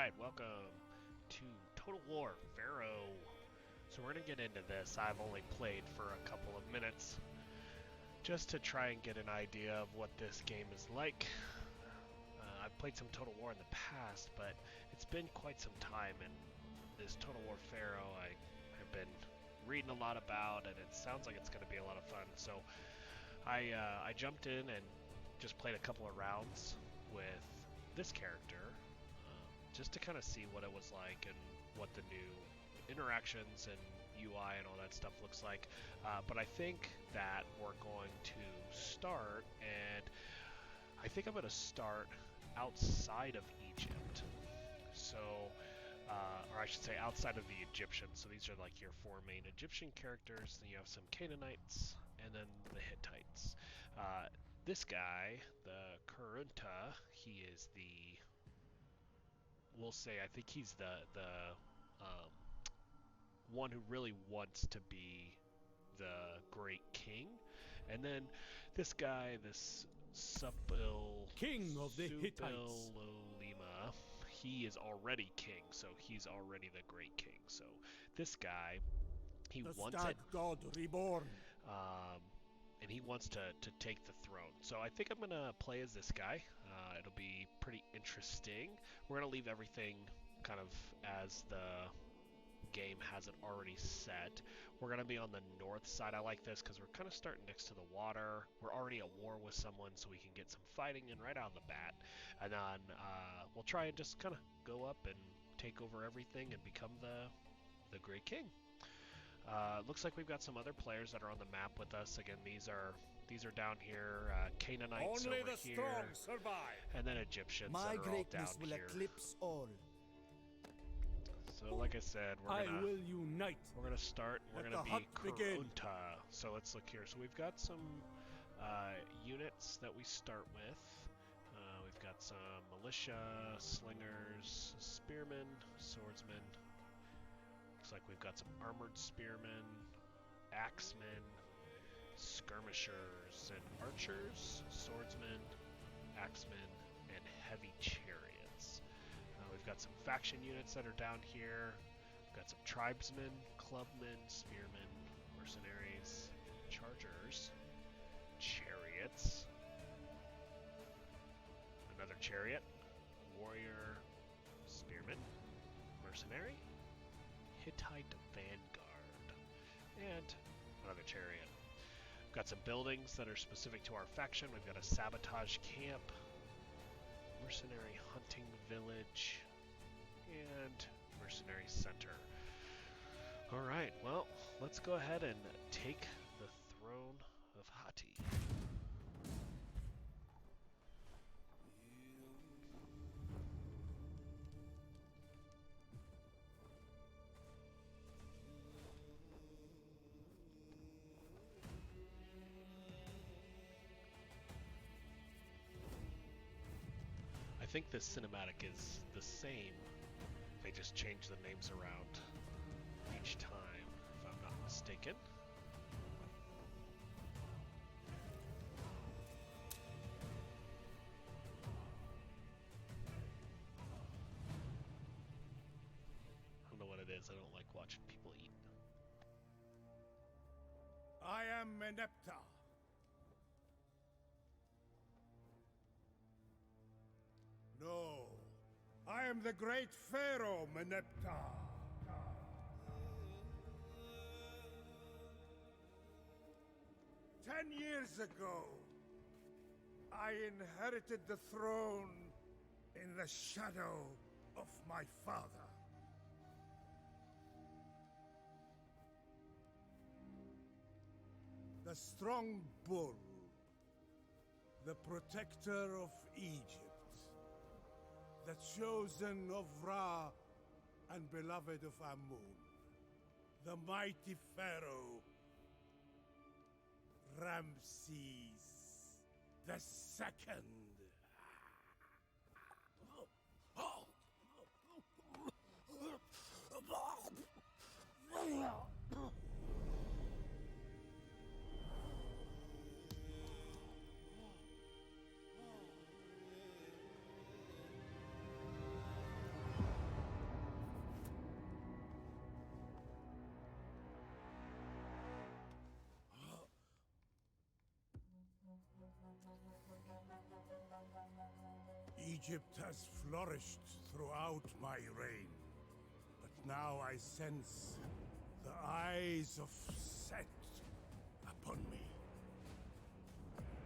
Alright, welcome to Total War Pharaoh. So we're going to get into this. I've only played for a couple of minutes just to try and get an idea of what this game is like. I've played some Total War in the past, but it's been quite some time, and this Total War Pharaoh I have been reading a lot about, and it sounds like it's going to be a lot of fun. So I jumped in and just played a couple of rounds with this character, just to kind of see what it was like and what the new interactions and UI and all that stuff looks like. But I think that we're going to start, and I think I'm going to start outside of Egypt. So, or I should say outside of the Egyptians. So these are like your four main Egyptian characters. Then you have some Canaanites, and then the Hittites. This guy, the Kurunta, he is the, we'll say, I think he's the one who really wants to be the great king. And then this guy, this King of the Hittites. Supilolima, he is already king, so he's already the great king. So this guy, he The wants stag it, god reborn. and he wants to take the throne. So I think I'm going to play as this guy. It'll be pretty interesting. We're going to leave everything kind of as the game has it already set. We're going to be on the north side. I like this because we're kind of starting next to the water. We're already at war with someone, so we can get some fighting in right out of the bat. And then we'll try and just kind of go up and take over everything and become the great king. Looks like we've got some other players that are on the map with us. Again, these are down here. Canaanites Only over the here, strong survive. and then Egyptians My that are all greatness down will here. eclipse all. So, like I said, I will unite. we're gonna start. We're Let gonna the be hunt begin. Kurunta. So let's look here. So we've got some units that we start with. We've got some militia, slingers, spearmen, swordsmen. Looks like we've got some armored spearmen, axemen, skirmishers, and archers, swordsmen, axemen, and heavy chariots. We've got some faction units that are down here. We've got some tribesmen, clubmen, spearmen, mercenaries, chargers, chariots, another chariot, warrior, spearman, mercenary, Hittite vanguard, and another chariot. We've got some buildings that are specific to our faction. We've got a sabotage camp, mercenary hunting village, and mercenary center. Alright, well, let's go ahead and take the throne of Hati. I think this cinematic is the same. They just change the names around each time, if I'm not mistaken. I don't know what it is. I don't like watching people eat. I am Meneptah. No, I am the great Pharaoh Meneptah. 10 years ago, I inherited the throne in the shadow of my father. The strong bull, the protector of Egypt, the chosen of Ra and beloved of Amun, the mighty Pharaoh, Ramses the Second. Egypt has flourished throughout my reign, but now I sense the eyes of Set upon me,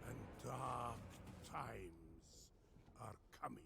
and dark times are coming.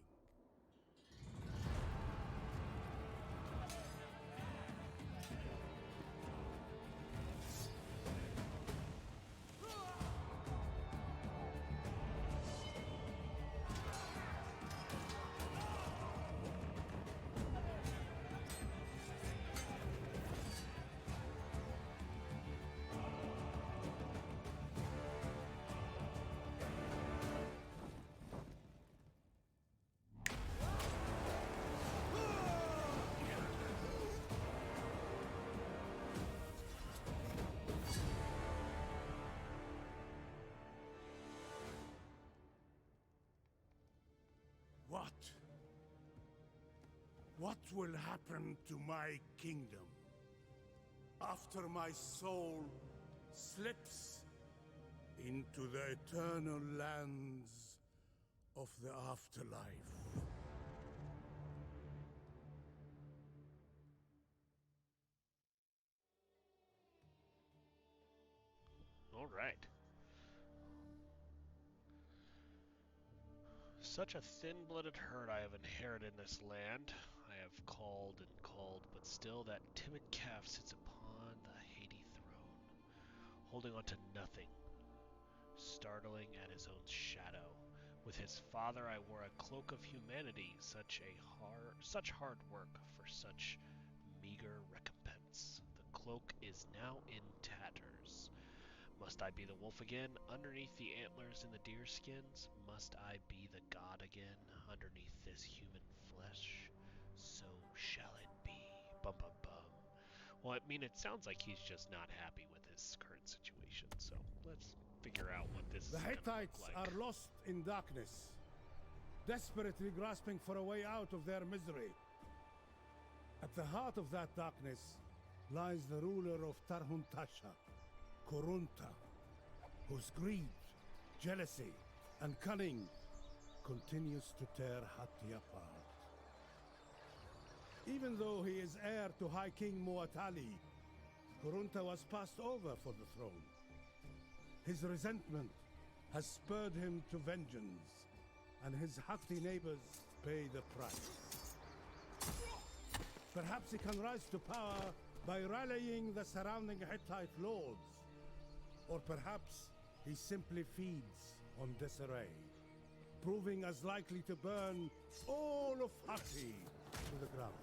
What will happen to my kingdom after my soul slips into the eternal lands of the afterlife? All right. Such a thin-blooded herd I have inherited in this land. I have called and called, but still that timid calf sits upon the Haiti throne, holding on to nothing, startling at his own shadow. With his father I wore a cloak of humanity, such hard work for such meager recompense. The cloak is now in tatters. Must I be the wolf again, underneath the antlers and the deer skins? Must I be the god again, underneath this human flesh? So shall it be. Bum bum bum. Well, I mean, it sounds like he's just not happy with his current situation, so let's figure out what this is The gonna Hittites look like. are lost in darkness, desperately grasping for a way out of their misery. At the heart of that darkness lies the ruler of Tarhuntasha, Kurunta, whose greed, jealousy, and cunning continues to tear Hatti apart. Even though he is heir to High King Muatali, Kurunta was passed over for the throne. His resentment has spurred him to vengeance, and his Hatti neighbors pay the price. Perhaps he can rise to power by rallying the surrounding Hittite lords. Or perhaps he simply feeds on disarray, proving as likely to burn all of Hatti to the ground.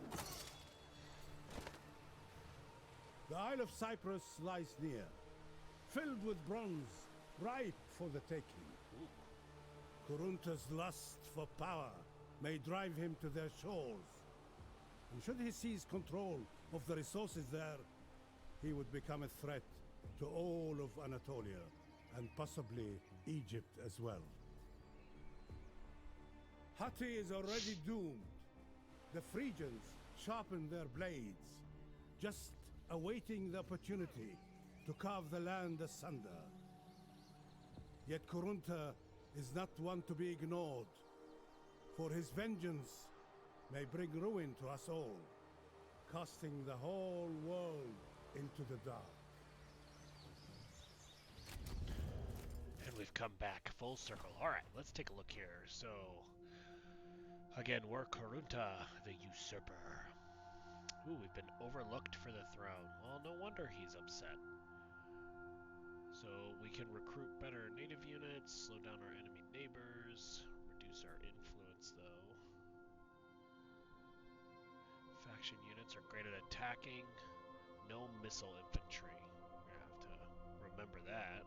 The Isle of Cyprus lies near, filled with bronze, ripe for the taking. Kurunta's lust for power may drive him to their shores, and should he seize control of the resources there, he would become a threat to all of Anatolia, and possibly Egypt as well. Hatti is already doomed. The Phrygians sharpen their blades, just awaiting the opportunity to carve the land asunder. Yet Kurunta is not one to be ignored, for his vengeance may bring ruin to us all, casting the whole world into the dark. And we've come back full circle. Alright, let's take a look here. So, again, we're Kurunta, the Usurper. Ooh, we've been overlooked for the throne. Well, no wonder he's upset. So, we can recruit better native units, slow down our enemy neighbors, reduce our influence, though. Faction units are great at attacking. No missile infantry. We're gonna have to remember that.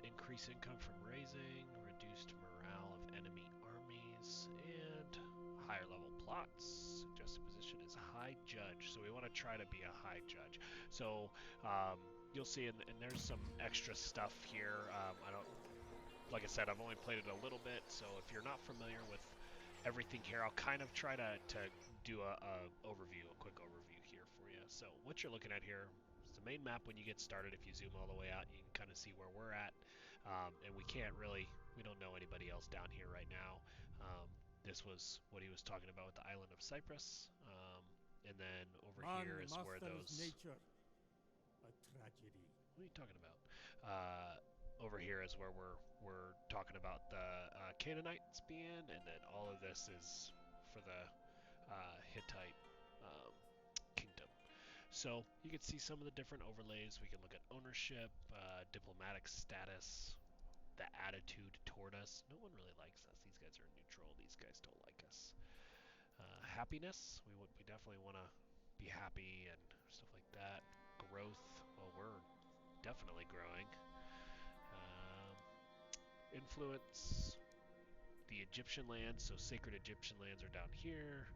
Increase income from raising, reduced morale of enemy armies, and higher level plots. Suggested position is High Judge, so we want to try to be a High Judge. So you'll see, and there's some extra stuff here. Like I said, I've only played it a little bit, so if you're not familiar with everything here, I'll kind of try to do a quick overview here for you. So what you're looking at here is the main map. When you get started, if you zoom all the way out, you can kind of see where we're at. And we don't know anybody else down here right now. this was what he was talking about with the island of Cyprus. And then over Man here is where masters those... nature. A tragedy. What are you talking about? Over here is where we're talking about the Canaanites being, and then all of this is for the Hittite kingdom. So you can see some of the different overlays. We can look at ownership, diplomatic status, the attitude toward us. No one really likes us. These guys are neutral. These guys don't like us. Happiness. We definitely want to be happy and stuff like that. Growth. Well, we're definitely growing. Influence. The Egyptian lands. So sacred Egyptian lands are down here.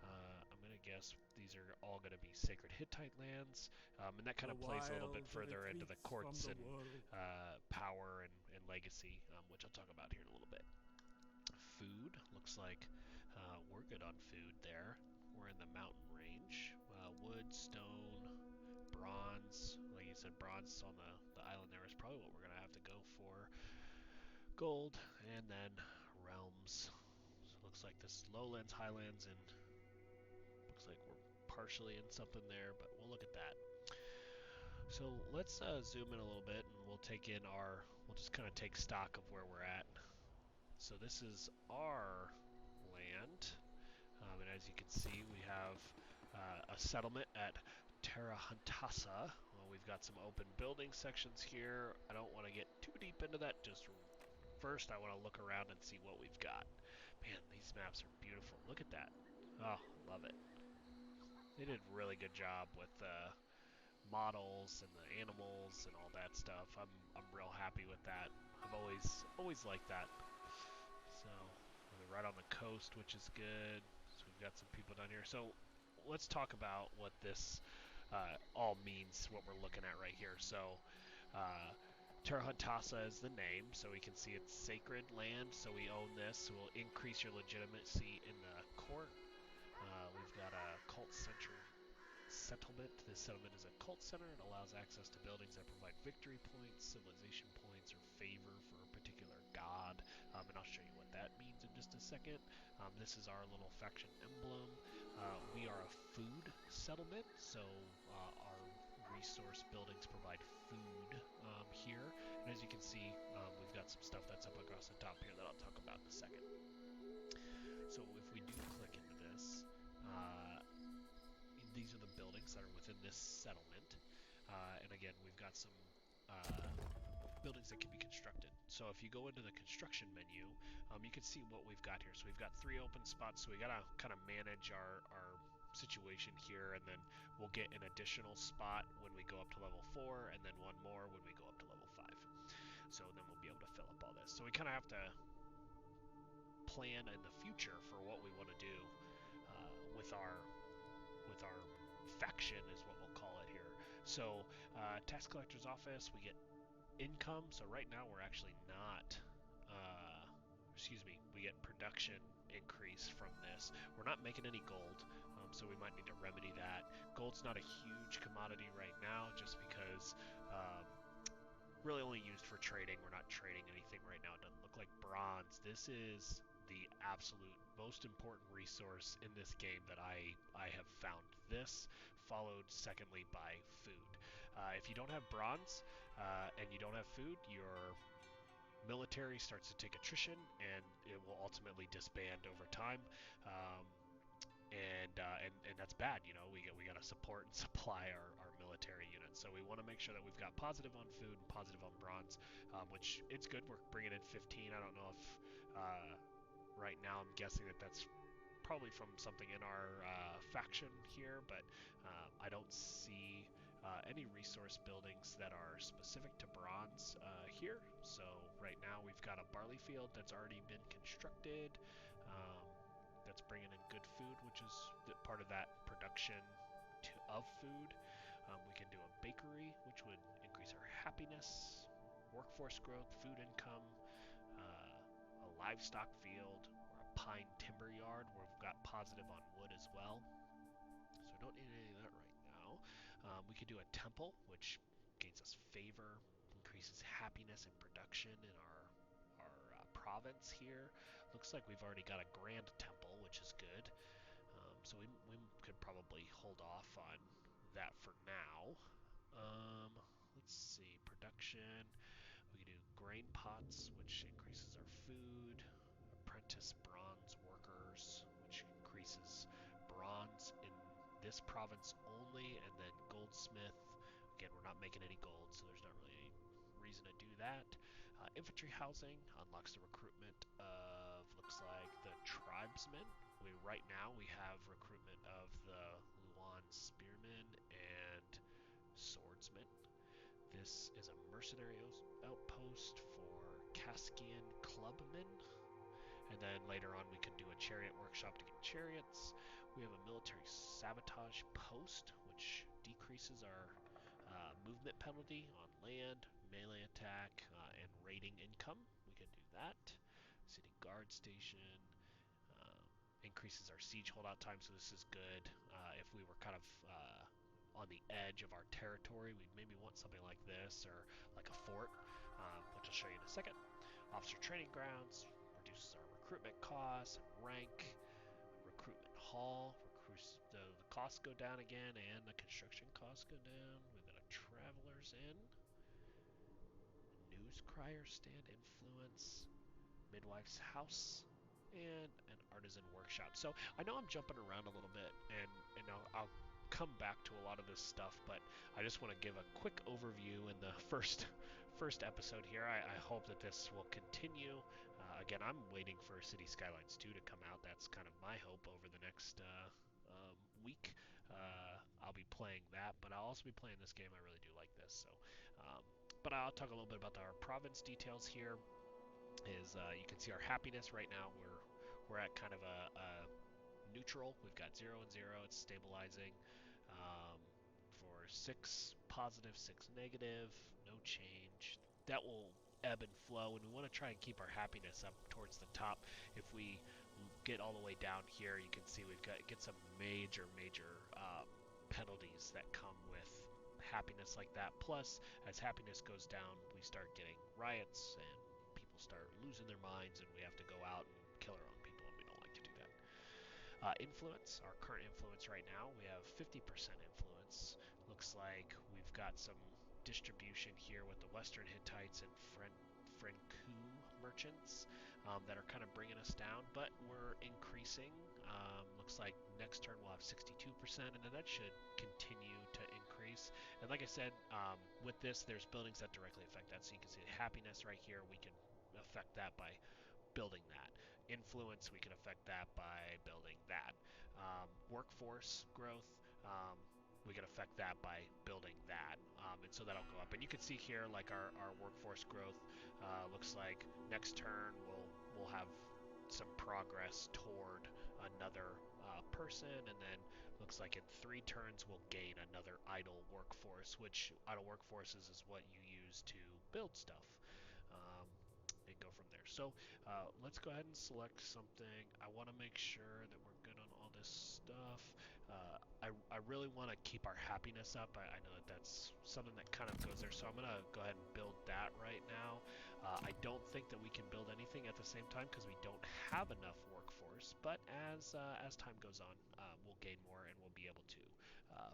I'm going to guess these are all going to be sacred Hittite lands. And that kind of plays a little bit further into the courts and power and legacy, which I'll talk about here in a little bit. Food. Looks like we're good on food there. We're in the mountain range. Wood, stone, bronze. Like you said, bronze on the island there is probably what we're going to have to go for. Gold, and then realms. So it looks like this lowlands, highlands, and looks like we're partially in something there, but we'll look at that. So let's zoom in a little bit, and we'll just kind of take stock of where we're at. So this is our land, and as you can see, we have a settlement at Terra Huntasa. Well, we've got some open building sections here. I don't want to get too deep into that. Just first, I want to look around and see what we've got. Man, these maps are beautiful. Look at that. Oh, love it. They did a really good job with the models and the animals and all that stuff. I'm real happy with that. I've always liked that. So we're right on the coast, which is good. So we've got some people down here. So let's talk about what this all means, what we're looking at right here. So Terra Huntasa is the name, so we can see it's sacred land, so we own this. So we'll increase your legitimacy in the court. We've got a cult settlement. This settlement is a cult center. It allows access to buildings that provide victory points, civilization points, or favor for a particular god. And I'll show you what that means in just a second. This is our little faction emblem. We are a food settlement, so our resource buildings provide food here. And as you can see, we've got some stuff that's up across the top here that I'll talk about in a second. So if we do click into this, these are the buildings that are within this settlement. And again, we've got some buildings that can be constructed. So if you go into the construction menu, you can see what we've got here. So we've got 3 open spots, so we gotta kind of manage our situation here, and then we'll get an additional spot when we go up to level 4, and then one more when we go up to level 5. So then we'll be able to fill up all this. So we kind of have to plan in the future for what we want to do with our faction is what we'll call it here. So tax collector's office, we get income. So right now we're actually not we get production increase from this. We're not making any gold, so we might need to remedy that. Gold's not a huge commodity right now just because really only used for trading. We're not trading anything right now. It doesn't look like bronze. This is the absolute most important resource in this game that I have found. This followed secondly by food. If you don't have bronze and you don't have food, your military starts to take attrition, and it will ultimately disband over time. And that's bad. You know, we got to support and supply our military units. So we want to make sure that we've got positive on food and positive on bronze, which it's good. We're bringing in 15. I don't know if right now I'm guessing that that's probably from something in our faction here, but I don't see any resource buildings that are specific to bronze here. So right now we've got a barley field that's already been constructed. That's bringing in good food, which is part of that production of food. We can do a bakery, which would increase our happiness, workforce growth, food income, a livestock field, or a pine timber yard where we've got positive on wood as well. So we don't need any of that right now. We could do a temple, which gains us favor, increases happiness and production in our province here. Looks like we've already got a grand temple, which is good. So we could probably hold off on that for now. Let's see, production. We can do grain pots, which increases our food. Apprentice bronze workers, which increases bronze in this province only, and then goldsmith. Again, we're not making any gold, so there's not really any reason to do that. Infantry housing unlocks the recruitment of, looks like, the tribesmen. Right now we have recruitment of the Luan spearmen and swordsmen. This is a mercenary outpost for Kaskian clubmen. And then later on we can do a chariot workshop to get chariots. We have a military sabotage post, which decreases our movement penalty on land, melee attack, and raiding income. We can do that. City guard station. Increases our siege holdout time, so this is good. If we were kind of on the edge of our territory, we'd maybe want something like this, or like a fort, which I'll show you in a second. Officer training grounds reduces our recruitment costs and rank. Recruitment hall, the costs go down again, and the construction costs go down. We've got a traveler's inn, news crier stand influence, midwife's house, and an artisan workshop. So I know I'm jumping around a little bit, and I'll come back to a lot of this stuff, but I just want to give a quick overview in the first episode here. I hope that this will continue. Again, I'm waiting for City Skylines 2 to come out. That's kind of my hope over the next week. I'll be playing that, but I'll also be playing this game. I really do like this. So, but I'll talk a little bit about our province details here. You can see our happiness right now. We're at kind of a neutral. We've got 0 and 0. It's stabilizing. For 6 positive, 6 negative, no change. That will ebb and flow, and we want to try and keep our happiness up towards the top. If we get all the way down here, you can see we've got some major penalties that come with happiness like that. Plus, as happiness goes down, we start getting riots, and people start losing their minds, and we have to go out and kill our own people, and we don't like to do that. Influence, our current influence right now, we have 50% influence. Looks like we've got some distribution here with the Western Hittites and Frenku merchants that are kind of bringing us down, but we're increasing. Looks like next turn we'll have 62%, and then that should continue to increase. And like I said, with this, there's buildings that directly affect that. So you can see happiness right here. We can affect that by building that. Influence, we can affect that by building that. Workforce growth, we can affect that by building that, and so that'll go up. And you can see here, like our workforce growth looks like next turn we'll have some progress toward another person, and then looks like in 3 turns we'll gain another idle workforce, which idle workforces is what you use to build stuff. And go from there. So let's go ahead and select something. I want to make sure that we're good on all this stuff. I really want to keep our happiness up. I know that that's something that kind of goes there, so I'm going to go ahead and build that right now. I don't think that we can build anything at the same time because we don't have enough workforce, but as time goes on, we'll gain more and we'll be able to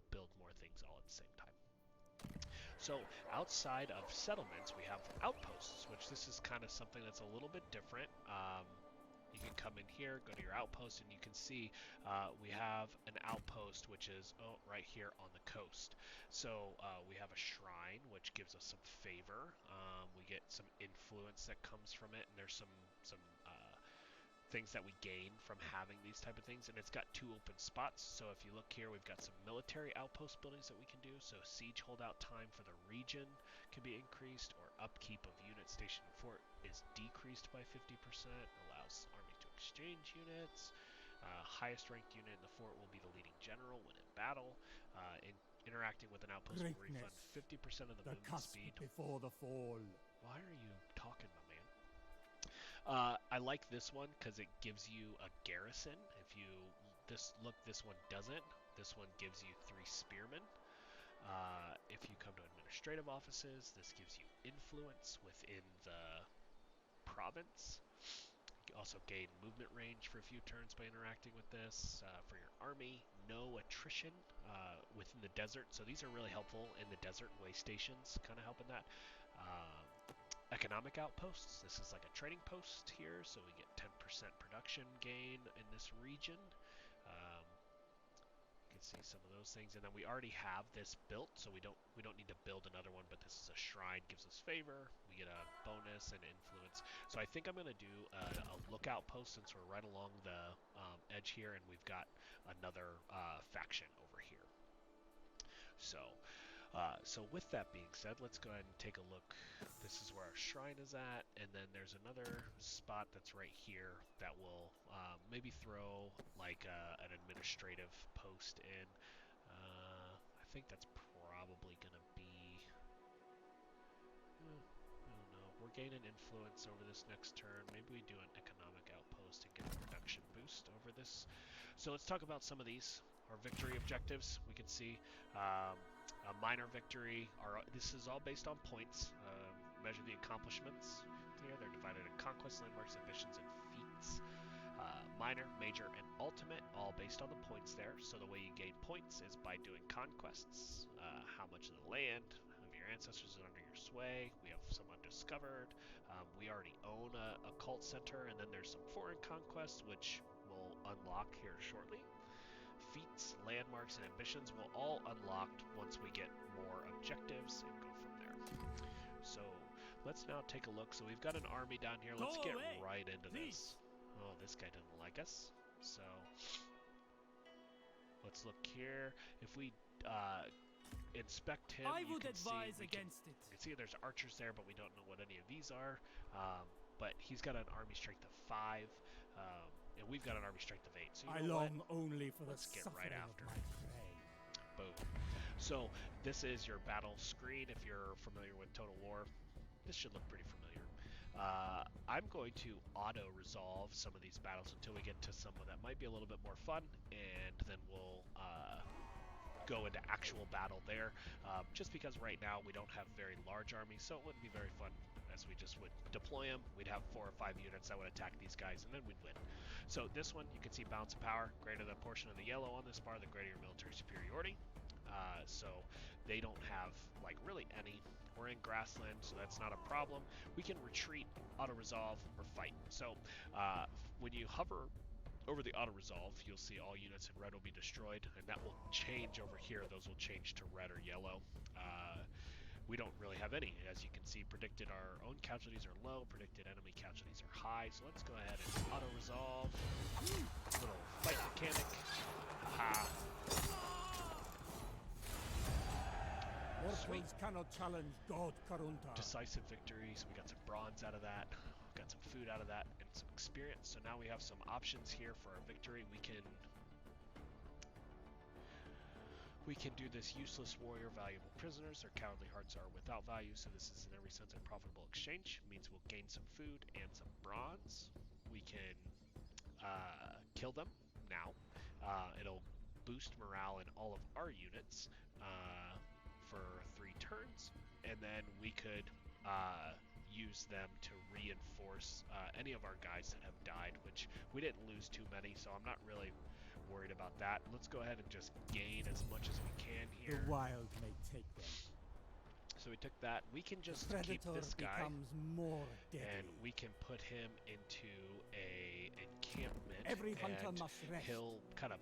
build more things all at the same time. So outside of settlements, we have outposts, which this is kind of something that's a little bit different. You can come in here, go to your outpost, and you can see we have an outpost which is right here on the coast. So we have a shrine which gives us some favor. We get some influence that comes from it, and there's some things that we gain from having these type of things, and it's got 2 open spots. So if you look here, we've got some military outpost buildings that we can do. So siege holdout time for the region can be increased, or upkeep of unit station and fort is decreased by 50%. Allows army to exchange units. Highest ranked unit in the fort will be the leading general when in battle. Interacting with an outpost will refund 50% of the movement speed before the fall. Why are you talking, my man? I like this one because it gives you a garrison. This one doesn't. This one gives you 3 spearmen. If you come to administrative offices, this gives you influence within the province. You also gain movement range for a few turns by interacting with this. For your army, no attrition within the desert. So these are really helpful in the desert way stations, kind of helping that. Economic outposts. This is like a trading post here, so we get 10% production gain in this region. You can see some of those things, and then we already have this built, so we don't need to build another one. But this is a shrine, gives us favor. We get a bonus and influence. So I think I'm going to do a lookout post since we're right along the edge here, and we've got another faction over here. So with that being said, let's go ahead and take a look. This is where our shrine is at, and then there's another spot that's right here that will maybe throw like an administrative post in. I think that's probably going to be... I don't know. We're gaining influence over this next turn. Maybe we do an economic outpost and get a production boost over this. So let's talk about some of these. Our victory objectives, we can see a minor victory. This is all based on points. Measure the accomplishments here. They're divided in conquests, landmarks, ambitions, and feats. Minor, major, and ultimate, all based on the points there. So the way you gain points is by doing conquests. How much of the land of your ancestors is under your sway. We have some undiscovered. We already own a cult center, and then there's some foreign conquests, which we'll unlock here shortly. Feats, landmarks, and ambitions will all unlocked once we get more objectives and go from there. So let's now take a look. So we've got an army down here. Let's get right into this. Oh, this guy doesn't like us. So let's look here. If we inspect him, you can see there's archers there, but we don't know what any of these are. But he's got an army strength of 5. And we've got an army strength of 8. So you know what? Only for Let's get right after it. Boom. So this is your battle screen. If you're familiar with Total War, this should look pretty familiar. I'm going to auto-resolve some of these battles until we get to someone that might be a little bit more fun, and then we'll go into actual battle there. Just because right now we don't have very large armies, so it wouldn't be very fun as we just would deploy them. We'd have 4 or 5 units that would attack these guys, and then we'd win. So this one, you can see balance of power. Greater the portion of the yellow on this bar, the greater your military superiority. So they don't have like really any. We're in grassland, so that's not a problem. We can retreat, auto-resolve, or fight. So when you hover over the auto-resolve, you'll see all units in red will be destroyed, and that will change over here. Those will change to red or yellow. We don't really have any. As you can see, predicted our own casualties are low, predicted enemy casualties are high. So let's go ahead and auto-resolve. Little fight mechanic. Mortals cannot challenge God Kurunta. Decisive victories. We got some bronze out of that. We got some food out of that, and some experience. So now we have some options here for our victory. We can do this useless warrior, valuable prisoners. Their cowardly hearts are without value, so this is in every sense a profitable exchange. It means we'll gain some food and some bronze. We can kill them now. It'll boost morale in all of our units for 3 turns, and then we could use them to reinforce any of our guys that have died, which we didn't lose too many, so I'm not really worried about that. Let's go ahead and just gain as much as we can here. The wild may take them. So we took that. We can just keep this guy, and we can put him into a encampment. Every hunter must rest. He'll kind of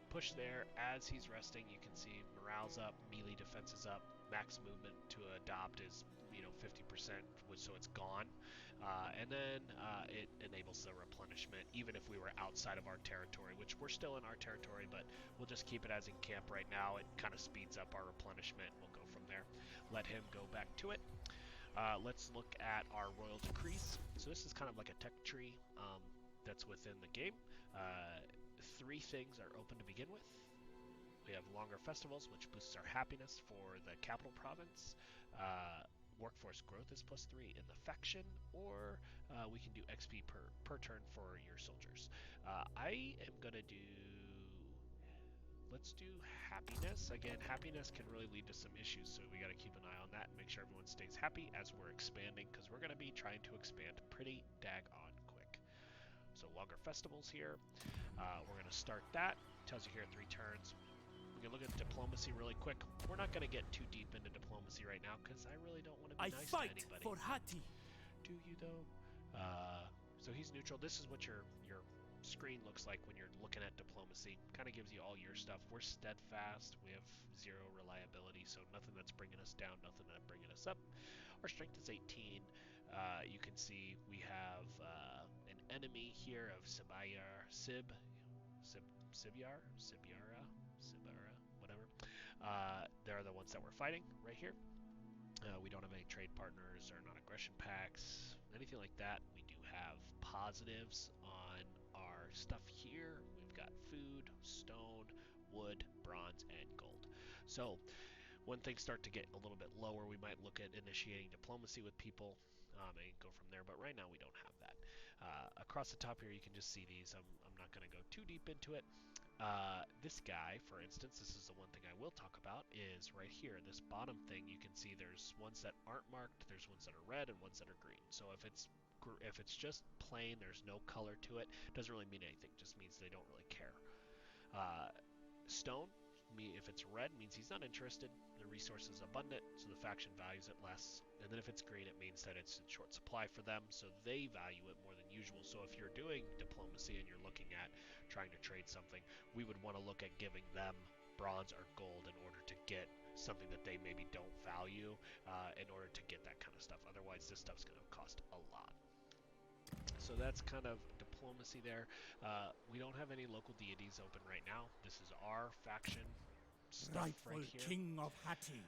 push there as he's resting. You can see morale's up, melee defense is up, max movement to adopt is 50%, so it's gone. And then it enables the replenishment, even if we were outside of our territory, which we're still in our territory, but we'll just keep it as in camp right now. It kind of speeds up our replenishment. We'll go from there. Let him go back to it. Let's look at our royal decrees. So this is kind of like a tech tree that's within the game. 3 things are open to begin with. We have longer festivals, which boosts our happiness for the capital province. Workforce growth is +3 in the faction, or we can do XP per turn for your soldiers. I am going to do... let's do happiness. Again, happiness can really lead to some issues, so we got to keep an eye on that and make sure everyone stays happy as we're expanding, because we're going to be trying to expand pretty daggone quick. So longer festivals here. We're going to start that. Tells you here 3 turns. We can look at diplomacy really quick. We're not going to get too deep into diplomacy right now, because I really don't want to be nice to anybody. For Hati. Do you though? So he's neutral. This is what your screen looks like when you're looking at diplomacy. Kind of gives you all your stuff. We're steadfast. We have 0 reliability, so nothing that's bringing us down, nothing that's bringing us up. Our strength is 18. You can see we have an enemy here of Sibyara, whatever. They're the ones that we're fighting right here. We don't have any trade partners or non-aggression pacts, anything like that. We do have positives on our stuff here. We've got food, stone, wood, bronze, and gold. So when things start to get a little bit lower, we might look at initiating diplomacy with people and go from there. But right now we don't have that. Across the top here, you can just see these. I'm not going to go too deep into it. This guy, for instance, this is the one thing I will talk about, is right here, this bottom thing. You can see there's ones that aren't marked, there's ones that are red, and ones that are green. So if it's just plain, there's no color to it, doesn't really mean anything, just means they don't really care. Stone, if it's red, means he's not interested, the resource is abundant, so the faction values it less. And then if it's green, it means that it's in short supply for them, so they value it more than usual. So if you're doing diplomacy and you're looking at trying to trade something, we would want to look at giving them bronze or gold in order to get something that they maybe don't value in order to get that kind of stuff. Otherwise, this stuff's going to cost a lot. So that's kind of diplomacy there. We don't have any local deities open right now. This is our faction stuff Rightful right here. King of Hati.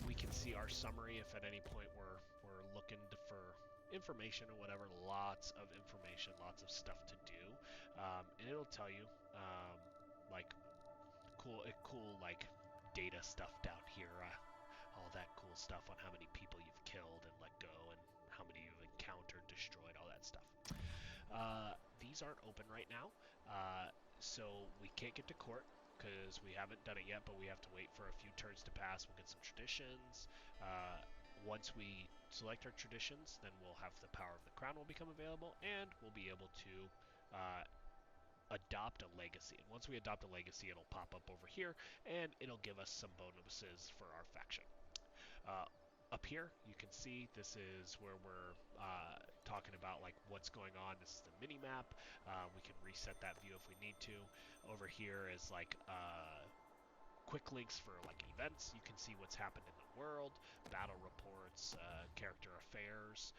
We can see our summary if at any point we're looking for information or whatever. Lots of information, lots of stuff to do, and it'll tell you like cool like data stuff down here, all that cool stuff on how many people you've killed and let go, and how many you've encountered, destroyed, all that stuff. These aren't open right now, so we can't get to court because we haven't done it yet, but we have to wait for a few turns to pass. We'll get some traditions. Once we select our traditions, then we'll have the power of the crown will become available, and we'll be able to adopt a legacy. And once we adopt a legacy, it'll pop up over here, and it'll give us some bonuses for our faction. Up here, you can see this is where we're talking about like what's going on. This is the mini map. We can reset that view if we need to. Over here is like quick links for like events. You can see what's happened in the world, battle reports, character affairs.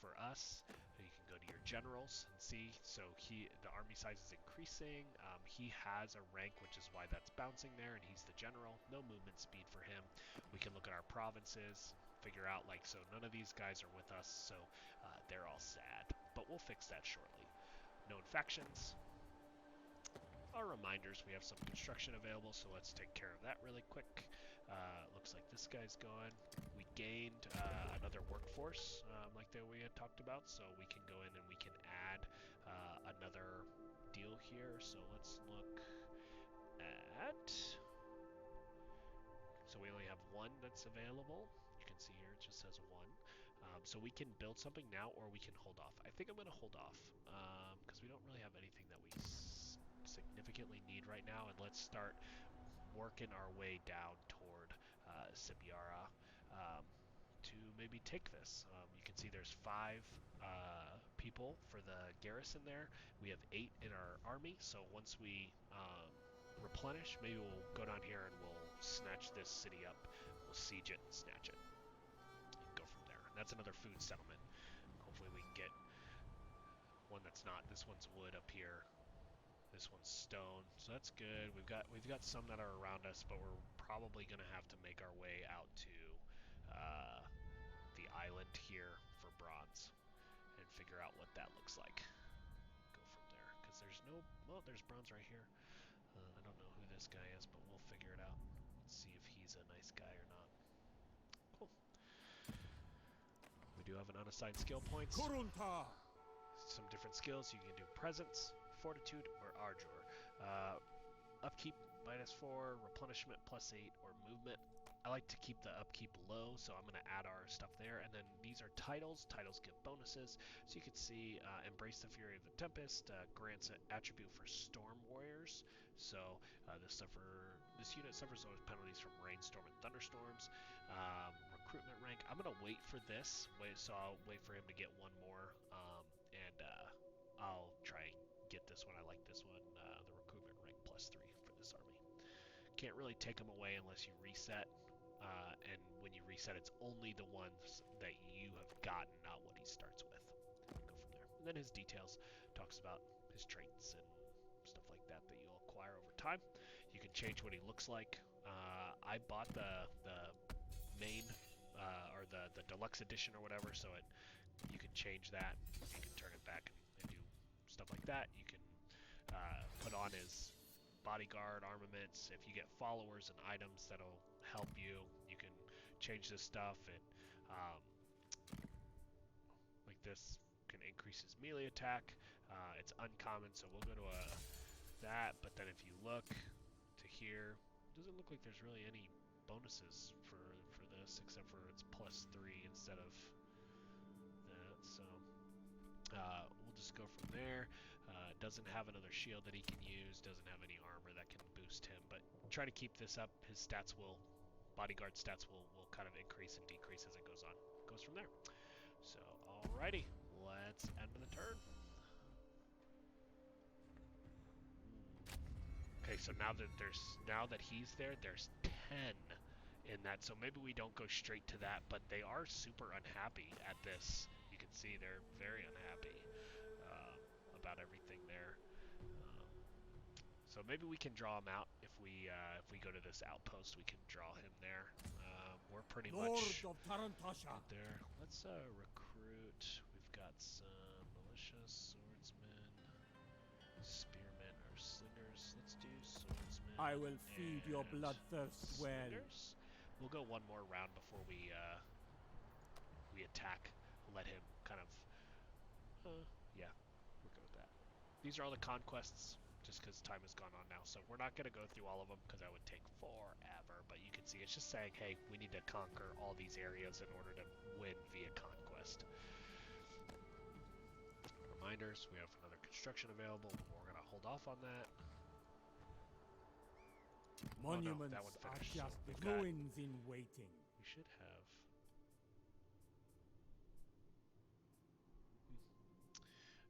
For us, you can go to your generals and see. So the army size is increasing. He has a rank, which is why that's bouncing there, and he's the general. No movement speed for him. We can look at our provinces, figure out like, so none of these guys are with us, so they're all sad. But we'll fix that shortly. Known factions. Our reminders, we have some construction available, so let's take care of that really quick. Looks like this guy's gone. We gained another workforce, like that we had talked about, so we can go in and we can add another deal here. So let's look at, so we only have one that's available. You can see here it just says one. So we can build something now, or we can hold off. I think I'm going to hold off because we don't really have anything that we significantly need right now, and let's start working our way down toward Sibyara to maybe take this. You can see there's 5 people for the garrison there. We have 8 in our army, so once we replenish, maybe we'll go down here and we'll snatch this city up. We'll siege it and snatch it and go from there. And that's another food settlement. Hopefully we can get one that's not. This one's wood up here. This one's stone, so that's good. We've got some that are around us, but we're probably gonna have to make our way out to the island here for bronze and figure out what that looks like. Go from there, because there's no, well, there's bronze right here. I don't know who this guy is, but we'll figure it out. Let's see if he's a nice guy or not. Cool. We do have an unassigned skill points. Kurunta. Some different skills. You can do presence, fortitude, or ardor. Upkeep -4, replenishment +8, or movement. I like to keep the upkeep low, so I'm going to add our stuff there. And then these are titles. Titles give bonuses. So you can see Embrace the Fury of the Tempest grants an attribute for Storm Warriors. So this unit suffers those penalties from rainstorm and thunderstorms. Recruitment rank. I'm going to wait for this. So I'll wait for him to get one more, and I'll try and get this one. I like this one. The recruitment rank +3 for this army. Can't really take them away unless you reset. And when you reset, it's only the ones that you have gotten, not what he starts with. Go from there. And then his details talks about his traits and stuff like that that you'll acquire over time. You can change what he looks like. I bought the main or the deluxe edition or whatever, so you can change that. You can turn it back and do stuff like that. You can put on his bodyguard armaments. If you get followers and items, that'll help you. You can change this stuff, and like this can increase his melee attack. It's uncommon, so we'll go to that. But then if you look to here, it doesn't look like there's really any bonuses for this, except for it's +3 instead of that. So we'll just go from there. Doesn't have another shield that he can use, doesn't have any armor that can boost him, but try to keep this up. His stats bodyguard stats will kind of increase and decrease as it goes on. Goes from there. So, alrighty, let's end the turn. Okay, so now that he's there, there's 10 in that, so maybe we don't go straight to that, but they are super unhappy at this. You can see they're very unhappy about everything there. So maybe we can draw him out if we go to this outpost. We can draw him there. We're pretty much good there. Let's recruit. We've got some militia, swordsmen, spearmen, or slingers. Let's do swordsmen. I will feed your bloodthirst well. We'll go one more round before we attack. We'll let him kind of. Yeah, we're good with that. These are all the conquests, just because time has gone on now. So we're not going to go through all of them, because that would take forever. But you can see it's just saying, hey, we need to conquer all these areas in order to win via conquest. Reminders, we have another construction available. We're going to hold off on that. Monuments that one are finished, just so ruins in waiting. We should have...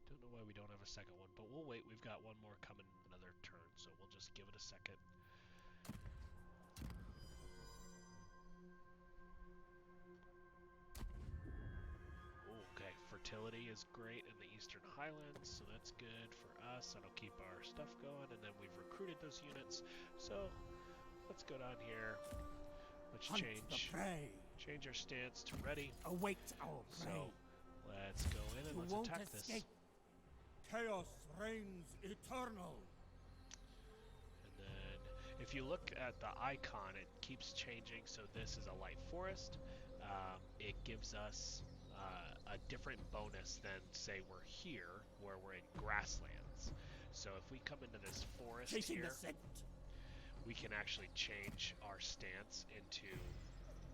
Don't know why we don't have a second one, but we'll wait. We've got one more coming another turn, so we'll just give it a second. Okay, fertility is great in the Eastern Highlands, so that's good for us. That'll keep our stuff going, and then we've recruited those units. So let's go down here. Let's change our stance to ready. Await our prey. So let's go in and let's attack this. Chaos reigns eternal. And then if you look at the icon, it keeps changing. So this is a light forest. It gives us a different bonus than, say, we're here, where we're in grasslands. So if we come into this forest here, we can actually change our stance into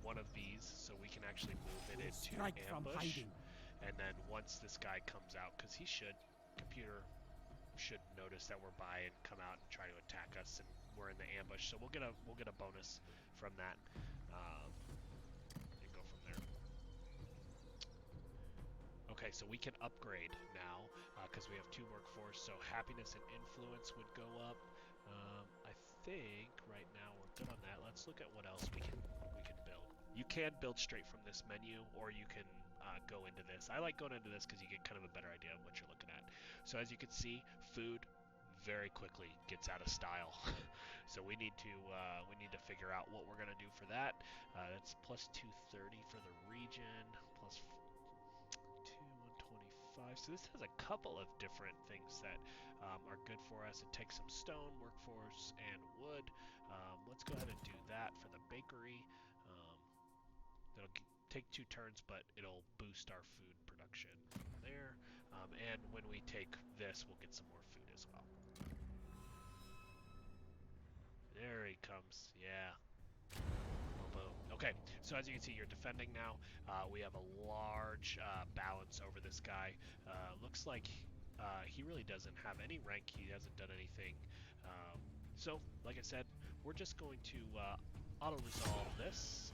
one of these, so we can actually move it into ambush. And then once this guy comes out, because computer should notice that we're by and come out and try to attack us, and we're in the ambush. So we'll get a bonus from that, and go from there. Okay, so we can upgrade now because we have 2 workforce. So happiness and influence would go up. I think right now we're good on that. Let's look at what else we can build. You can build straight from this menu, or you can go into this. I like going into this because you get kind of a better idea of what you're looking at. So as you can see, food very quickly gets out of style. So we need to figure out what we're gonna do for that. That's plus 230 for the region, plus 125. So this has a couple of different things that are good for us. It takes some stone, workforce, and wood. Let's go ahead and do that for the bakery. That'll take 2 turns, but it'll boost our food production from there. And when we take this, we'll get some more food as well. comes. Yeah. Boom. Okay, so as you can see, you're defending now. We have a large balance over this guy. Looks like he really doesn't have any rank. He hasn't done anything. So, like I said, we're just going to auto-resolve this.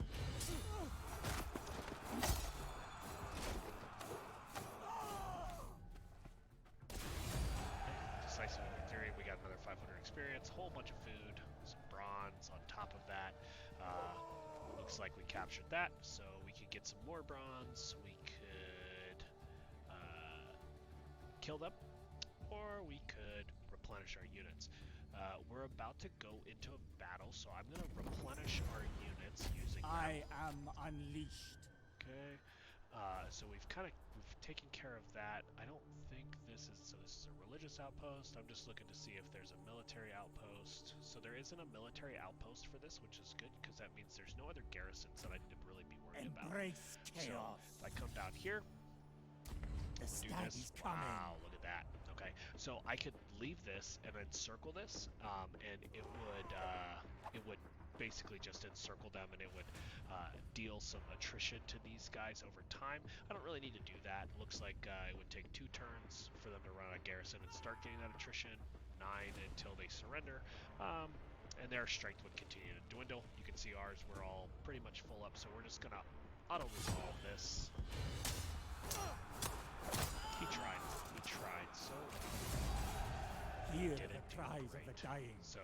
Decisive victory. We got another 500 experience, whole bunch of food, some bronze on top of that. Looks like we captured that, so we could get some more bronze. We could kill them, or we could replenish our units. We're about to go into a battle, so I'm going to replenish our units using I am unleashed. Okay, so we've taken care of that. I don't think this is a religious outpost. I'm just looking to see if there's a military outpost. So there isn't a military outpost for this, which is good because that means there's no other garrisons that I need to really be worried about. Embrace chaos. So if I come down here, The we'll do stag this. is coming. Wow, look at that. Okay, so I could leave this and then circle this, and it would basically just encircle them, and it would deal some attrition to these guys over time. I don't really need to do that. Looks like it would take 2 turns for them to run a garrison and start getting that attrition, 9 until they surrender, and their strength would continue to dwindle. You can see ours, we're all pretty much full up, so we're just gonna auto-resolve this. He tried so Hear didn't the do cries of great. the dying. So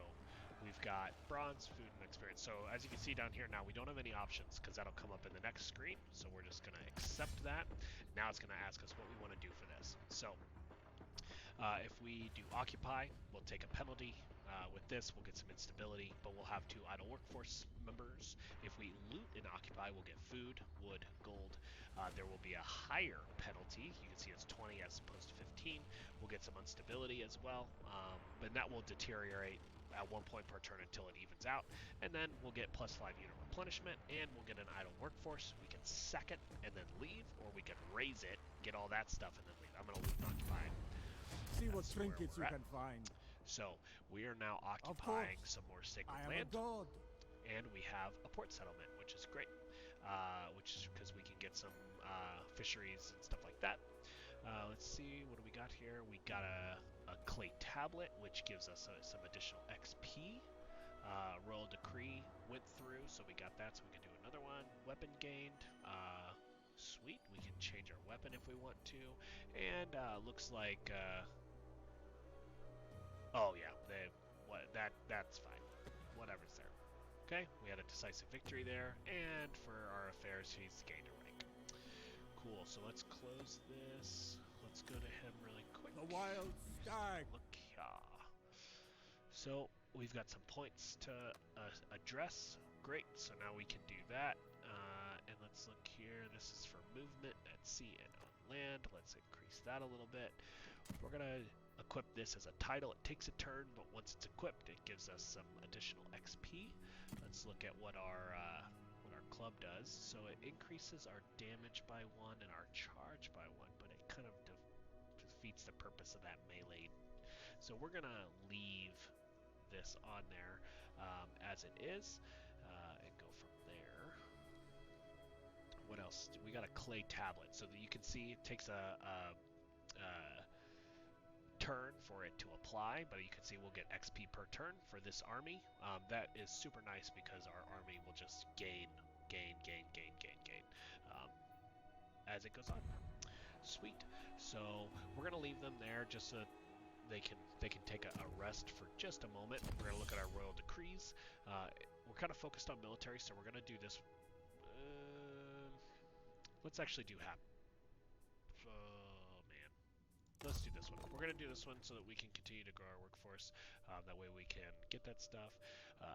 we've got bronze, food, and experience. So as you can see down here now, we don't have any options because that'll come up in the next screen. So we're just going to accept that. Now it's going to ask us what we want to do for this. So if we do occupy, we'll take a penalty. With this, we'll get some instability, but we'll have 2 idle workforce members. If we loot and occupy, we'll get food, wood, gold. There will be a higher penalty. You can see it's 20 as opposed to 15. We'll get some instability as well, and that will deteriorate at 1 point per turn until it evens out. And then we'll get +5 unit replenishment, and we'll get an idle workforce. We can sack it and then leave, or we can raise it, get all that stuff, and then leave. I'm going to loot and occupy. See what That's where trinkets we're you at. can find. So we are now occupying some more sacred I am land, a god. and we have a port settlement, which is great. Which is because we can get some fisheries and stuff like that. Let's see, what do we got here? We got a clay tablet, which gives us some additional XP. Royal decree went through, so we got that. So we can do another one. Weapon gained. Sweet, we can change our weapon if we want to, and looks like. Oh yeah, that's fine. Whatever's there. Okay, we had a decisive victory there, and for our affairs, he's gained a rank. Cool. So let's close this. Let's go to him really quick. The wild stag. Look here. So we've got some points to address. Great. So now we can do that. And let's look here. This is for movement at sea and on land. Let's increase that a little bit. We're gonna equip this as a title. It takes a turn, but once it's equipped, it gives us some additional XP. Let's look at what our club does. So it increases our damage by 1 and our charge by 1, but it kind of defeats the purpose of that melee. So we're gonna leave this on there as it is, and go from there. What else? We got a clay tablet, so that you can see it takes a turn for it to apply, but you can see we'll get XP per turn for this army. That is super nice because our army will just gain as it goes on. Sweet. So we're gonna leave them there just so they can take a rest for just a moment. We're gonna look at our royal decrees. We're kind of focused on military, so we're gonna do this. Let's actually do let's do this one. We're going to do this one so that we can continue to grow our workforce. That way we can get that stuff.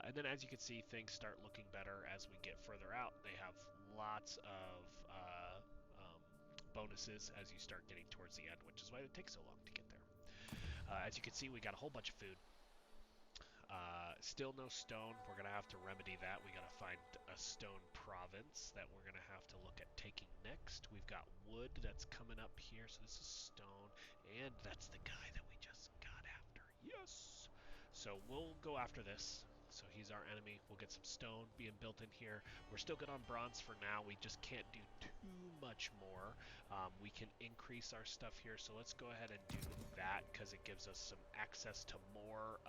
And then as you can see, things start looking better as we get further out. They have lots of bonuses as you start getting towards the end, which is why it takes so long to get there. As you can see, we got a whole bunch of food. Still no stone. We're going to have to remedy that. We got to find a stone province that we're going to have to look at taking next. We've got wood that's coming up here, so this is stone, and that's the guy that we just got after. Yes! So we'll go after this. So he's our enemy. We'll get some stone being built in here. We're still good on bronze for now. We just can't do too much more. We can increase our stuff here, so let's go ahead and do that because it gives us some access to more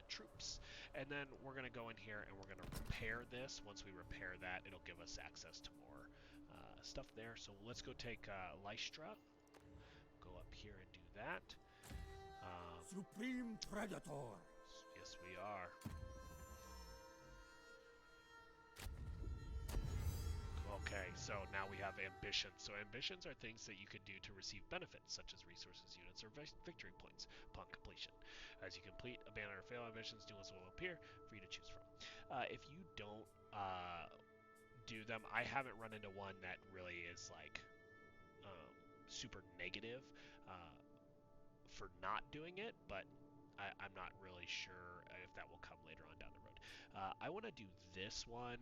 troops. And then we're going to go in here and we're going to repair this. Once we repair that, it'll give us access to more stuff there. So let's go take Lystra. Go up here and do that. Supreme Predator. Yes, we are. Okay, so now we have ambitions. So ambitions are things that you can do to receive benefits, such as resources, units, or victory points upon completion. As you complete, abandon or fail ambitions, new ones will appear for you to choose from. If you don't do them, I haven't run into one that really is like super negative for not doing it, but I'm not really sure if that will come later on down the road. I want to do this one.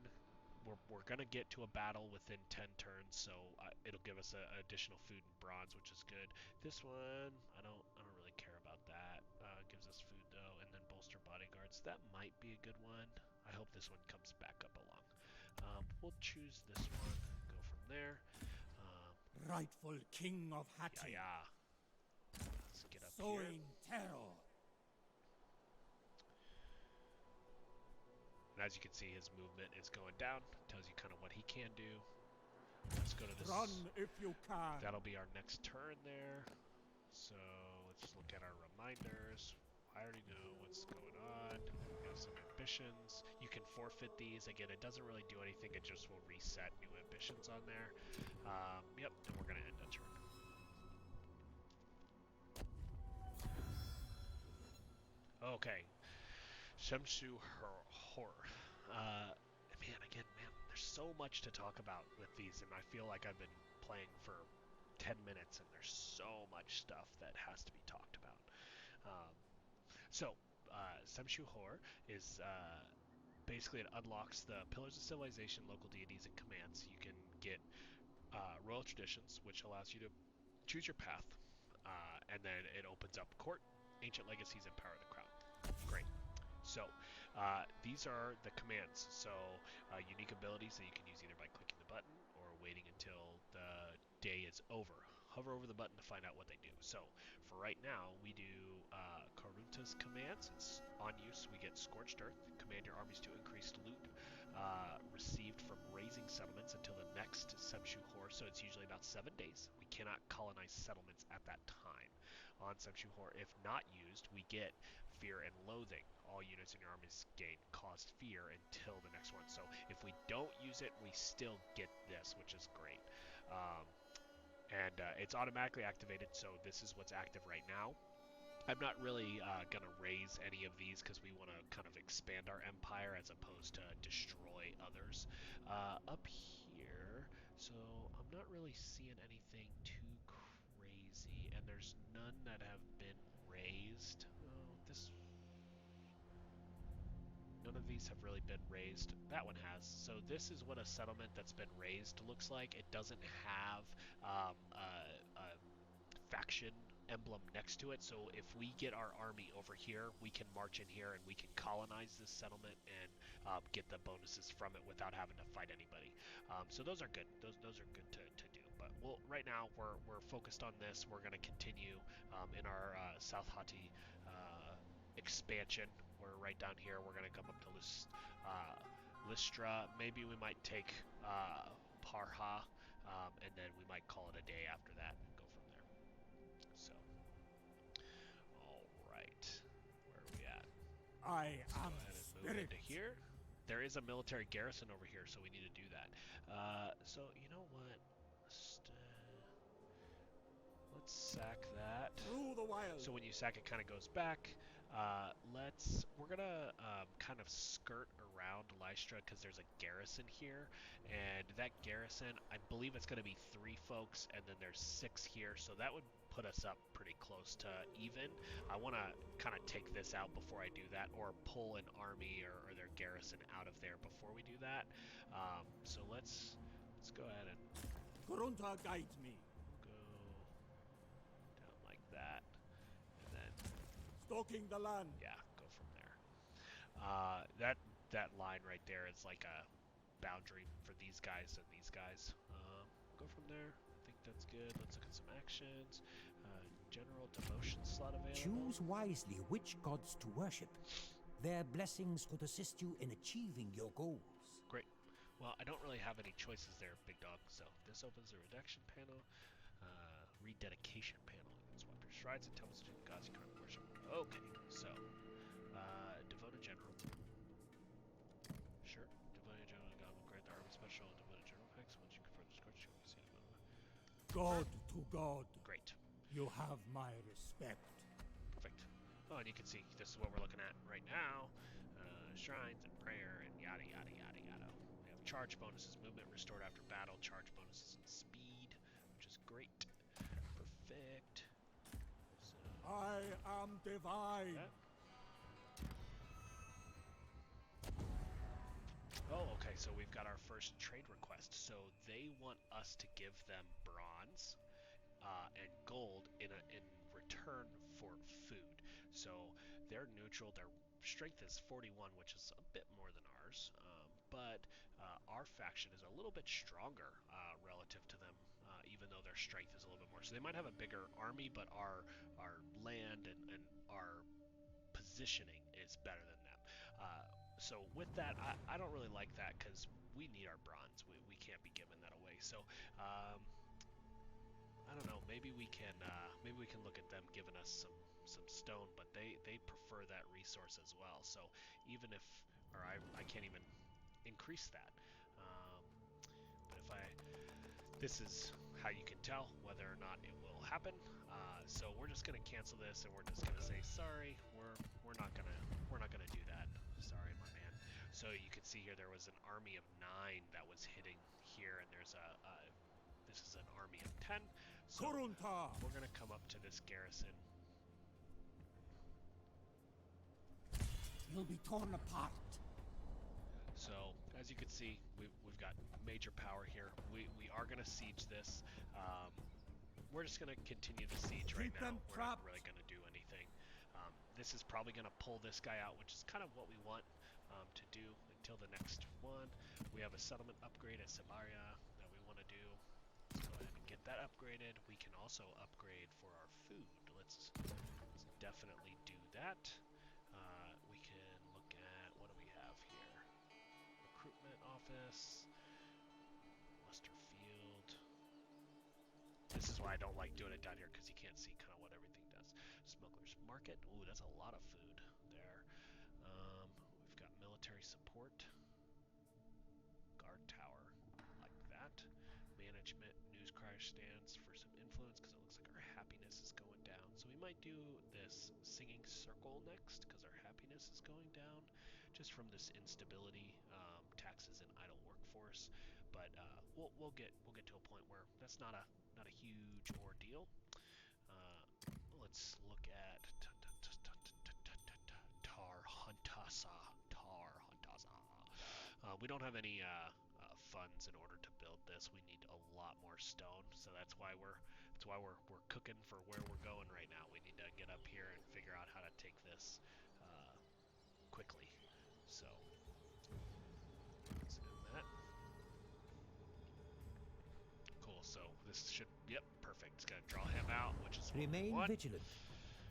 We're going to get to a battle within 10 turns, so it'll give us additional food and bronze, which is good. This one, I don't really care about that. Gives us food though, and then bolster bodyguards. That might be a good one. I hope this one comes back up along. We'll choose this one. Go from there. Rightful King of Hatti. Yeah. Let's get up Sowing here. terror. And as you can see, his movement is going down. Tells you kind of what he can do. Let's go to this. Run if you can. That'll be our next turn there. So let's look at our reminders. I already know what's going on. We have some ambitions. You can forfeit these. Again, it doesn't really do anything. It just will reset new ambitions on there. Yep, and we're going to end a turn. Okay. Shemshu Horror. Man, there's so much to talk about with these, and I feel like I've been playing for 10 minutes, and there's so much stuff that has to be talked about. Shemshu Horror is basically it unlocks the Pillars of Civilization, local deities, and commands. You can get royal traditions, which allows you to choose your path, and then it opens up court, ancient legacies, and power of the crown. Great. So these are the commands. So unique abilities that you can use either by clicking the button or waiting until the day is over. Hover over the button to find out what they do. So for right now, we do Kurunta's commands. It's on use. We get Scorched Earth. Command your armies to increase loot received from raising settlements until the next Shemshu Hor. So it's usually about 7 days. We cannot colonize settlements at that time. On Shemshu Hor, if not used, we get Fear and Loathing. All units in your armies gain caused fear until the next one. So if we don't use it, we still get this, which is great. And it's automatically activated, so this is what's active right now. I'm not really going to raise any of these because we want to kind of expand our empire as opposed to destroy others. Up here, so I'm not really seeing anything too crazy, and there's none that have been raised. None of these have really been raised. That one has. So this is what a settlement that's been raised looks like. It doesn't have a faction emblem next to it. So if we get our army over here, we can march in here and we can colonize this settlement and get the bonuses from it without having to fight anybody. So those are good. Those are good to do. But right now we're focused on this. We're going to continue in our South Hatti expansion. We're right down here. We're going to come up to Lystra. Maybe we might take Parha, and then we might call it a day after that and go from there. So, all right. Where are we at? I am Move into here. There is a military garrison over here, so we need to do that. So, you know what? Let's sack that. through the wild. So when you sack, it kind of goes back. We're gonna kind of skirt around Lystra because there's a garrison here, and that garrison, I believe it's gonna be 3 folks, and then there's 6 here, so that would put us up pretty close to even. I want to kind of take this out before I do that, or pull an army or their garrison out of there before we do that. So let's go ahead and Kurunta guides me. go down like that, and then Stalking the land. yeah, go from there. That line right there is like a boundary for these guys and these guys. Go from there. I think that's good. Let's look at some actions. General devotion slot available. Choose wisely which gods to worship. Their blessings could assist you in achieving your goals. Great. Well, I don't really have any choices there, big dog. So this opens the redaction panel, rededication panel. You can swap your shrines and temples to the gods you currently worship. Okay, so devoted general. Sure. Devoted general god will grant the army special devoted general packs once you confirm the scorch. You can see the God to God. Great. You have my respect. Perfect. Oh, and you can see this is what we're looking at right now. Shrines and prayer and yada yada yada yada. We have charge bonuses, movement restored after battle, charge bonuses and speed, which is great. Perfect. So, I am divine. oh, okay, so we've got our first trade request. So they want us to give them bronze and gold in return for food. So they're neutral. Their strength is 41, which is a bit more than ours, but our faction is a little bit stronger relative to them, even though their strength is a little bit more. So they might have a bigger army, but our land and our positioning is better than them. So with that, I don't really like that because we need our bronze. We can't be giving that away. So I don't know. Maybe we can look at them giving us some stone, but they prefer that resource as well. So even if, or I can't even increase that. But this is how you can tell whether or not it will happen. So we're just gonna cancel this, and we're just gonna say sorry. We're not gonna do that. Sorry, my man. So you can see here there was an army of 9 that was hitting here, and there's this is an army of 10. So Kurunta. we're gonna come up to this garrison. You'll be torn apart. So as you can see, we've got major power here. We are gonna siege this. We're just gonna continue the siege right Keep now. them We're not trapped. really gonna do anything. This is probably gonna pull this guy out, which is kind of what we want to do until the next one. We have a settlement upgrade at Sibaria that we want to do. Let's go ahead and get that upgraded. We can also upgrade for our food. Let's definitely do that. We can look at, what do we have here? Recruitment office, muster field. This is why I don't like doing it down here, because you can't see kind of what everything does. Smuggler's market. Ooh, that's a lot of food there. We've got military support. Guard tower, like that. Management, news crier stands for some influence, because it looks like our happiness is going down. So we might do this singing circle next, because our happiness is going down, just from this instability, taxes and idle workforce. But we'll get to a point where that's not a huge ordeal. Let's look at Tar Huntasa. We don't have any funds in order to build this. We need a lot more stone, so that's why we're cooking for where we're going right now. We need to get up here and figure out how to take this quickly. So let's end that. Cool. So this should, yep, perfect. It's gonna draw him out, which is what we Remain want. vigilant.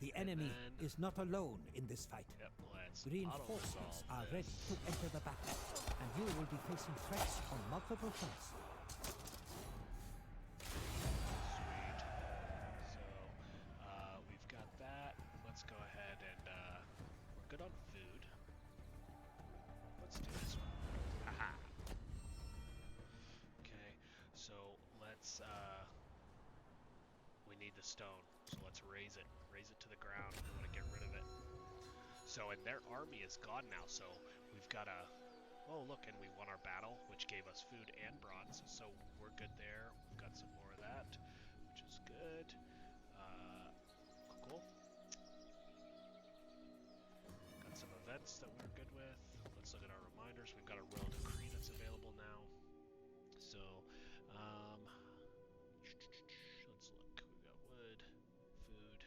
The enemy then- is not alone in this fight. Yep, let's Reinforcements are auto-resolve ready this. to enter the battle, and you will be facing threats on multiple fronts. Sweet. So, we've got that. Let's go ahead and, we're good on food. Let's do this one. Haha. Okay, so let's, we need the stone. So let's raise it to the ground. We want to get rid of it. So, and their army is gone now, so we've got a, oh look, and we won our battle, which gave us food and bronze, so we're good there. We've got some more of that, which is good. Cool. Got some events that we're good with. Let's look at our reminders. We've got a royal decree that's available now. So, let's look. We've got wood, food,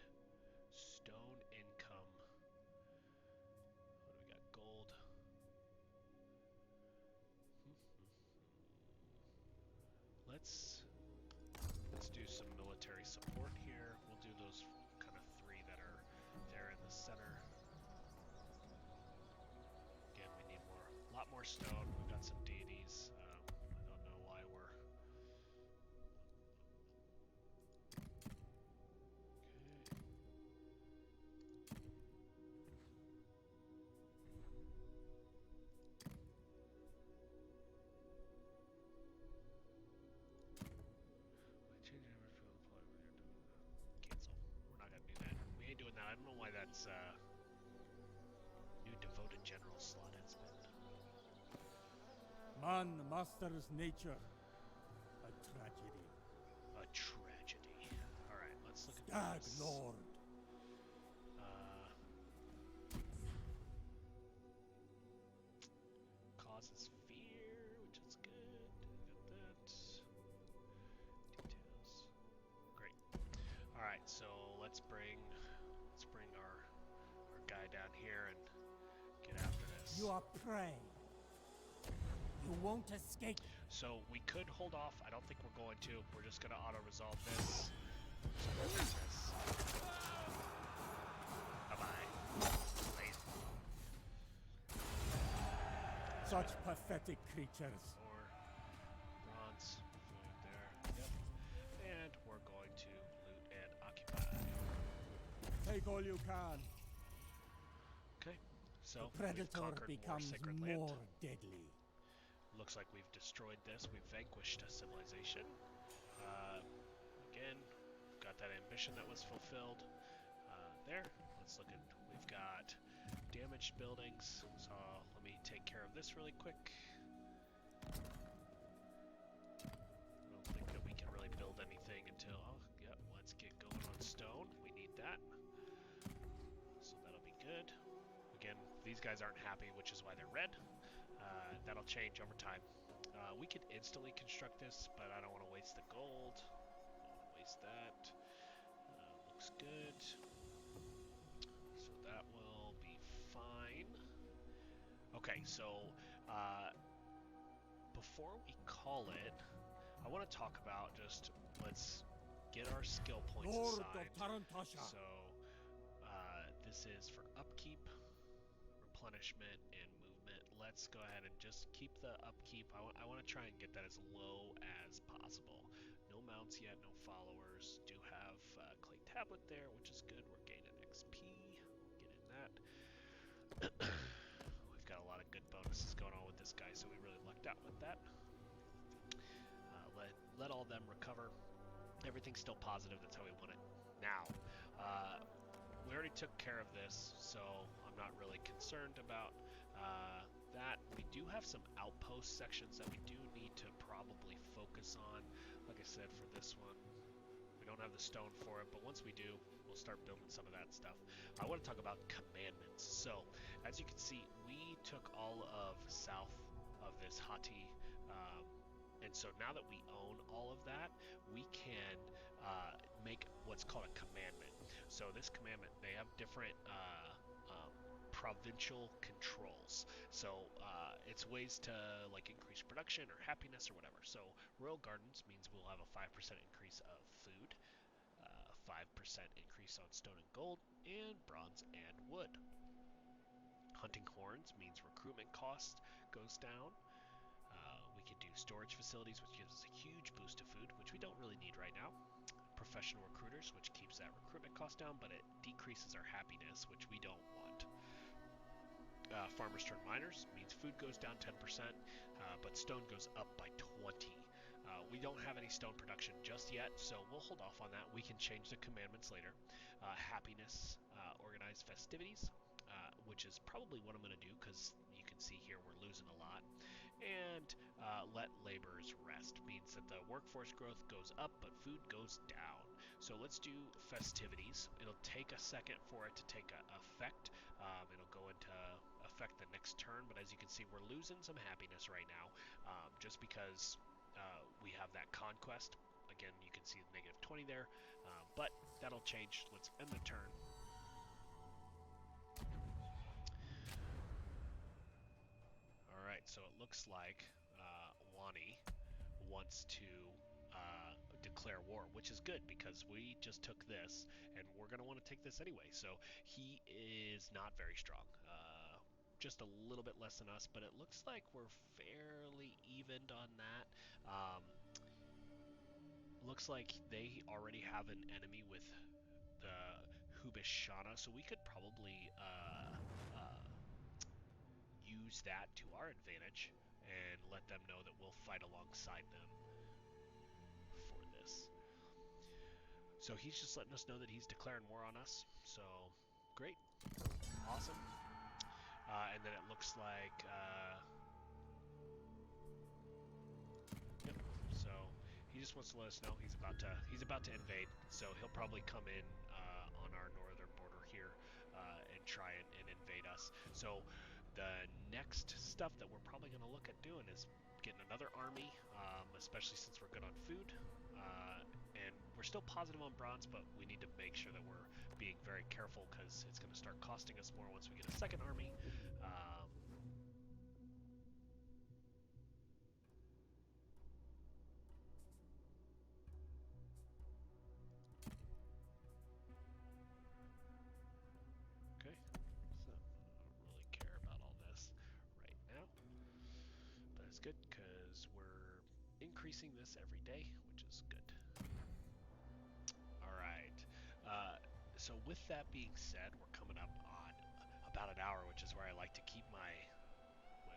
stone income. What do we got? Gold. center. Again, we need a lot more stone. We've got some deities. I don't know why we're... Cancel. We're not gonna do that. We ain't doing that. I don't know why that's new devoted general slot has been. Man masters nature. A tragedy. A tragedy. All right, let's look at Stag this. Lord. Causes fear, which is good. Got that. Details. Great. All right, so let's bring our guy down here and get after this. You are prey. You won't escape. So we could hold off. I don't think we're going to. We're just gonna auto-resolve this. So we'll do this. Bye-bye. Lazy. Such pathetic creatures. Or bronze food there. Yep. And we're going to loot and occupy. Take all you can. Okay. So The predator we've conquered becomes more sacred more land. deadly. Looks like we've destroyed this. We've vanquished a civilization. Again, got that ambition that was fulfilled. There. Let's look at. We've got damaged buildings. So let me take care of this really quick. I don't think that we can really build anything until. Oh, yeah. Let's get going on stone. We need that. So that'll be good. Again, these guys aren't happy, which is why they're red. That'll change over time. We could instantly construct this, but I don't want to waste the gold. Don't want to waste that. Looks good. So that will be fine. Okay, so before we call it, I want to talk about just let's get our skill points Lord of assigned. Tarantasha. So this is for upkeep, replenishment, and movement. Let's go ahead and just keep the upkeep. I want to try and get that as low as possible. No mounts yet, no followers. Do have clay tablet there, which is good. We're gaining XP. We'll get in that. We've got a lot of good bonuses going on with this guy, so we really lucked out with that. Let all them recover. Everything's still positive. That's how we want it. Now, we already took care of this, so I'm not really concerned about that. We do have some outpost sections that we do need to probably focus on. Like I said, for this one, we don't have the stone for it, but once we do, we'll start building some of that stuff. I want to talk about commandments. So, as you can see, we took all of south of this Hati, and so now that we own all of that, we can make what's called a commandment. So this commandment, they have different provincial controls. So it's ways to like increase production or happiness or whatever. So Royal Gardens means we'll have a 5% increase of food, 5% increase on stone and gold, and bronze and wood. Hunting Horns means recruitment cost goes down. We can do storage facilities, which gives us a huge boost to food, which we don't really need right now. Professional recruiters, which keeps that recruitment cost down, but it decreases our happiness, which we don't want. Farmers turn miners means food goes down 10%, but stone goes up by 20. We don't have any stone production just yet, so we'll hold off on that. We can change the commandments later. Happiness, organize festivities, which is probably what I'm going to do because you can see here we're losing a lot. And let laborers rest means that the workforce growth goes up, but food goes down. So let's do festivities. It'll take a second for it to take effect. It'll go into effect the next turn, but as you can see, we're losing some happiness right now, just because we have that conquest. Again, you can see the negative 20 there, but that'll change. Let's end the turn. Alright, so it looks like Wani wants to declare war, which is good because we just took this and we're going to want to take this anyway. So he is not very strong. Just a little bit less than us, but it looks like we're fairly evened on that. Looks like they already have an enemy with the Hubishana, so we could probably use that to our advantage and let them know that we'll fight alongside them for this. So he's just letting us know that he's declaring war on us. So great, awesome. And then it looks like, yep. So he just wants to let us know he's about to invade. So he'll probably come in on our northern border here and try and invade us. So the next stuff that we're probably going to look at doing is getting another army, especially since we're good on food. And we're still positive on bronze, but we need to make sure that we're being very careful because it's going to start costing us more once we get a second army. Okay, so I don't really care about all this right now, but it's good because we're increasing this every day, which is good. All right. So with that being said, we're coming up on about an hour, which is where I like to keep my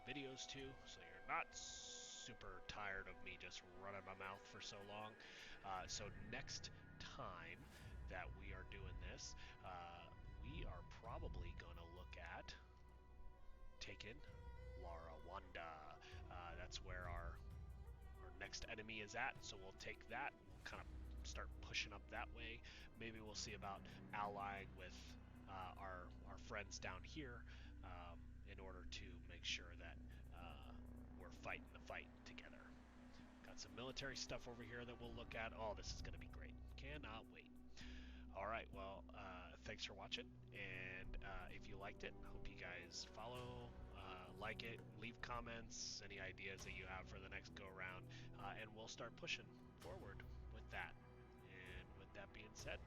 videos to, so you're not super tired of me just running my mouth for so long. So next time that we are doing this, we are probably going to look at taking Larawanda. That's where our next enemy is at, so we'll take that, kind of start pushing up that way. Maybe we'll see about allying with our friends down here in order to make sure that we're fighting the fight together. Got some military stuff over here that we'll look at. Oh, this is going to be great. Cannot wait. All right, well, thanks for watching, and if you liked it, hope you guys follow, like it, leave comments, any ideas that you have for the next go-around, and we'll start pushing forward with that. And with that being said,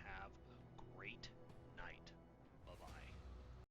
have a great